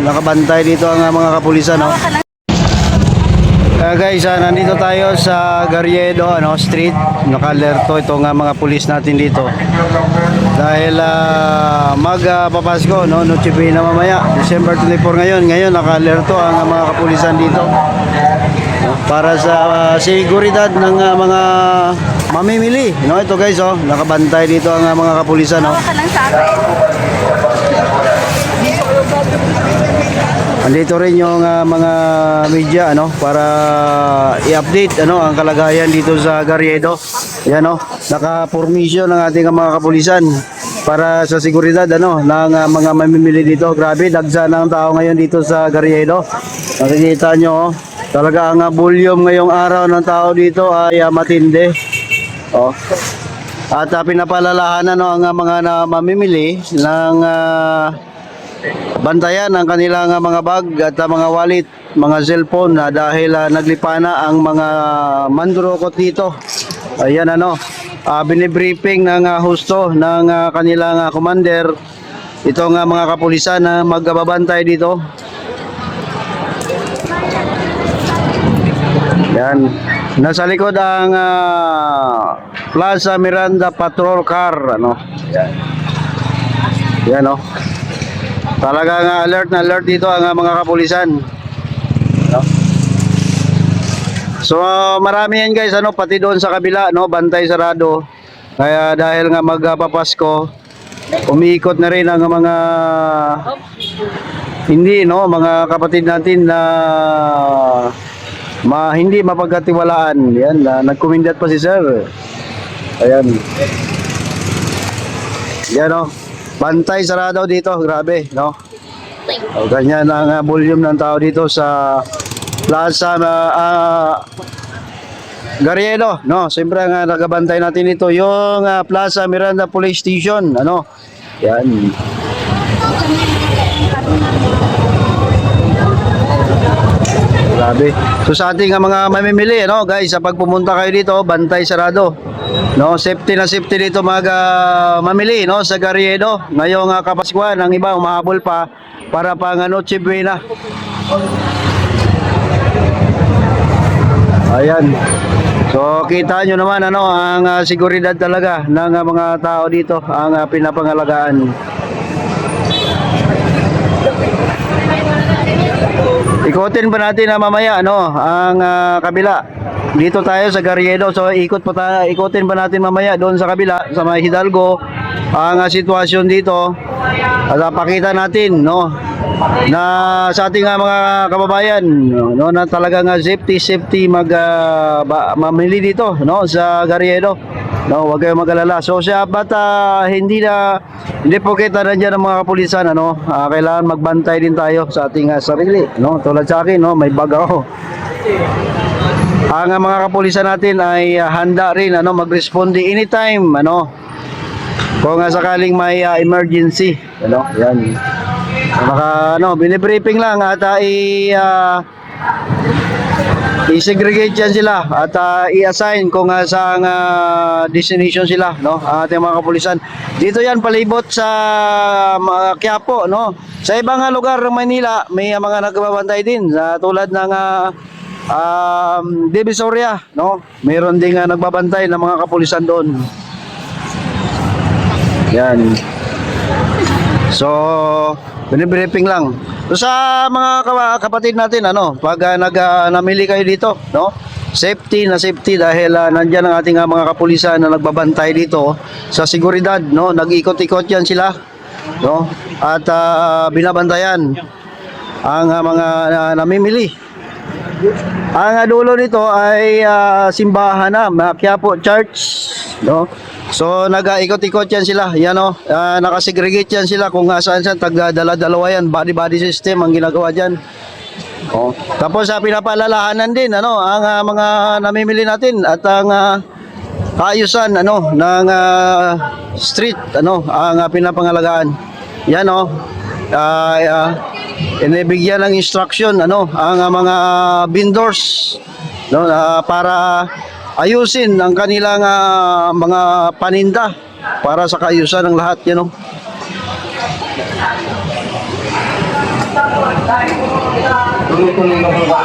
nakabantay dito ang mga kapulisan, no. Guys, nandito tayo sa Garriedo Street. Naka-alerto itong mga pulis natin dito. Dahil magpapasko, no, Noche Buena mamaya, December 24 ngayon. Ngayon naka-alerto ang mga kapulisan dito. Para sa seguridad ng mga mamimili, no. Ito guys, nakabantay dito ang mga kapulisan, no. Andito rin yung mga media, para i-update ang kalagayan dito sa Garriedo. Yan, naka-formation ng ating mga kapulisan para sa seguridad ng mga mamimili dito. Grabe, dagsa ng tao ngayon dito sa Garriedo. Nakikita nyo, talaga ang volume ngayong araw ng tao dito ay matindi. At pinapalalahanan ang mga mamimili ng bantayan ang kanilang mga bag at mga wallet, mga cellphone, dahil naglipa na ang mga mandurukot dito. Ayan, binibriefing ng husto ng kanilang commander itong mga kapulisan na magbabantay dito. Yan, nasa likod ang Plaza Miranda Patrol Car, yan, talagang alert na alert dito ang mga kapulisan. So marami yan guys, pati doon sa kabila, bantay sarado. Kaya dahil nga magpapasko, umiikot na rin ang mga mga kapatid natin na hindi mapagkatiwalaan. Yan, nagkumindat pa si sir. Ayan. Yan, bantay sarado dito, grabe, ganyan ang volume ng tao dito sa Plaza Garriedo, siyempre ang nagabantay natin ito yung Plaza Miranda Police Station, yan. Grabe. So sa ating mga mamimili, guys, sa pagpumunta kayo dito, bantay sarado. Safety na safety dito mamili, sa Garriedo. Ngayong Kapaskuhan, ang iba umahabol pa para pang Noche Buena. Ayan. So kita nyo naman ang seguridad talaga ng mga tao dito, ang pinapangalagaan. Ikutin pa natin mamaya ang kabila. Dito tayo sa Garriedo, so ikutin pa natin mamaya doon sa kabila sa may Hidalgo ang sitwasyon dito. At pakita natin na sa ating mga kababayan na talagang safety mamili dito sa Garriedo. Huwag kayong mag-alala. So hindi po kita nandiyan ng mga kapulisan, kailangan magbantay din tayo sa ating sarili, tulad sa akin, may bag ako. Ang mga kapulisan natin ay handa rin mag-responde anytime kung sakaling may emergency, yan. Binibriefing lang at i-segregate yan sila at i-assign kung saan destination sila, ang ating mga kapulisan. Dito yan palibot sa Quiapo, sa ibang lugar ng Manila may mga nagbabantay din, tulad ng Divisoria, mayroon ding nagbabantay ng mga kapulisan doon. Yan. So binibriefing lang. So sa mga kapatid natin, pag namili kayo dito, safety na safety dahil nandiyan ang ating mga kapulisan na nagbabantay dito sa seguridad, nag-ikot-ikot yan sila, at binabantayan ang mga namimili. Ang dulo nito ay simbahan na Quiapo Church, So nag-ikot-ikot yan sila. Yan nakasegregate yan sila kung saan tagdala-dalawa yan. Body system ang ginagawa dyan. Tapos pinapalalahanan din ang mga namimili natin at ang kaayusan ng street ang pinapangalagaan. Yan inibigyan ng instruction ang mga vendors para ayusin ang kanilang mga paninda para sa kaayusan ng lahat, Tuloy-tuloy na mga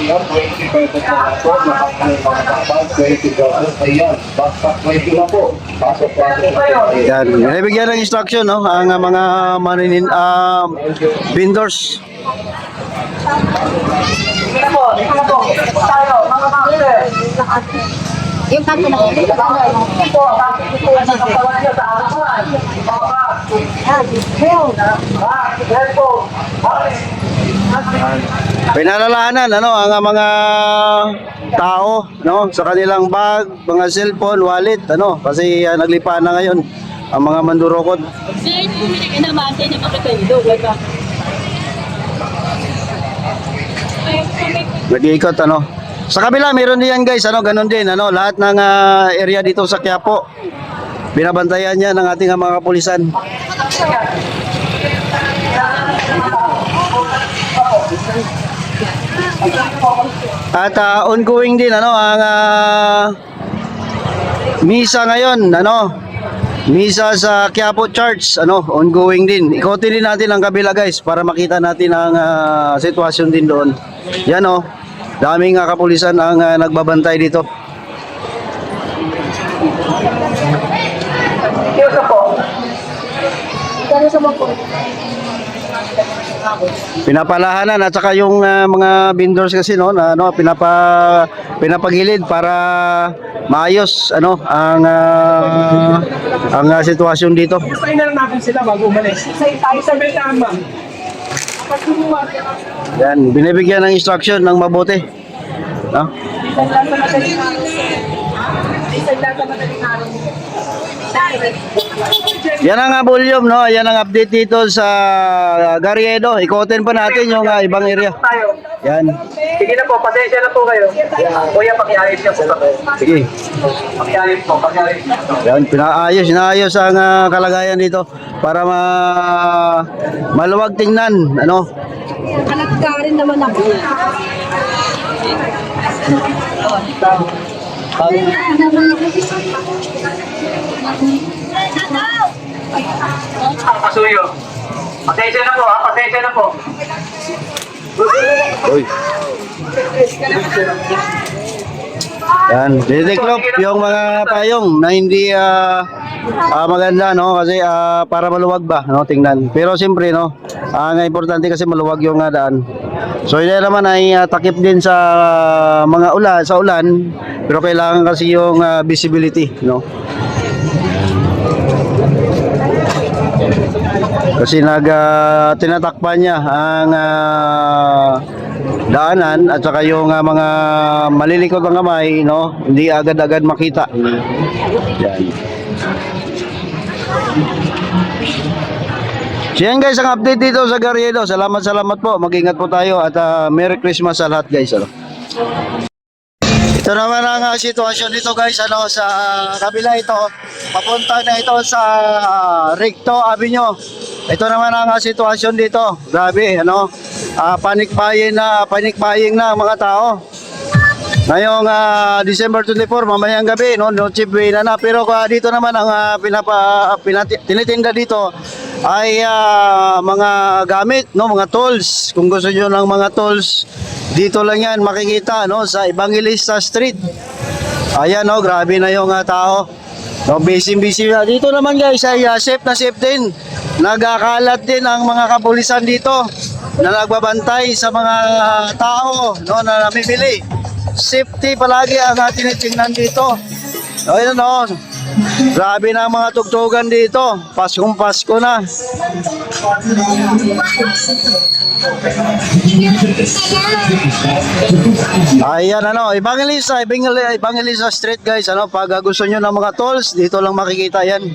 yan, 20 pesos na po, nakakalit mga kapag, 20 pesos, ayan, basta 20 na po, pasok-pasok na po. Yan, nabigyan ng instruction, no? Ang mga vendors. Yung kanto na yun. Pinalalahanan ano ang mga tao no sa kanilang bag, mga cellphone, wallet ano kasi naglipaan na ngayon ang mga mandurokot. Sila yung bumili ka naman, sila yung makakaido. Nag-iikot ano. Sa kabila meron din yan guys ano ganun din ano lahat ng area dito sa Quiapo. Binabantayan niya ng ating mga kapulisan. At ongoing din ano ang misa ngayon ano misa sa Quiapo Church ano ongoing din. Ikotin din natin ang kabila guys para makita natin ang sitwasyon din doon. Yan oh. Daming kapulisan ang nagbabantay dito. Pinapalahanan at saka yung mga vendors kasi no na ano pinapagilid para maayos ano ang sitwasyon dito. Isay na lang natin sila bago umalis. Isay tayo sa Vietnam. Yan, binibigyan ng instruction ng mabuti. No? Yan ang volume, no? Yan ang update dito sa Garriedo. Ikotin pa natin yung ibang area. Yan. Sige na po, pasensya na po kayo. Kuya, pakiayos niyo po kami. Sige. Pakiayos po, pakiayos. Yan, inaayos ang kalagayan dito para maluwag tingnan, ano? Kalagkarin naman ako. Pasuyo. Pasensya na po, ha? Pasensya na po. Uy. Yan, dinideklop yung mga payong na hindi maganda no kasi para maluwag ba no tingnan. Pero siyempre no, ang importante kasi maluwag yung daan. So yun naman ay takip din sa mga ulan, pero kailangan kasi yung visibility no. Kasi tinatakpan niya ang daanan at saka yung mga malilikot ng kamay no, hindi agad-agad makita. Yan. So yan guys ang update dito sa Garriedo. Salamat po. Mag-ingat po tayo at Merry Christmas sa lahat guys. Ano? Ito naman ang sitwasyon dito guys ano sa kabila ito. Papunta na ito sa Recto Avenue. Ito naman ang sitwasyon dito. Grabe ano. Panic buying na ang mga tao. Ngayong December 24 mamayang gabi no cheap way na pero dito naman ang tinitinda dito ay mga gamit no mga tools. Kung gusto niyo ng mga tools dito lang yan makikita no sa Evangelista Street. Ayan no grabe na yung tao. No busy na dito naman guys ay safe na safe din. Nagakalat din ang mga kapulisan dito na nagbabantay sa mga tao no na namimili. Safety palagi ang tinitingnan dito. Ayun no. Grabe na ang mga tugtugan dito. Paskong Pasko na. Ayan ano, Evangelista Street guys, ano, pag gusto niyo ng mga tolls, dito lang makikita yan.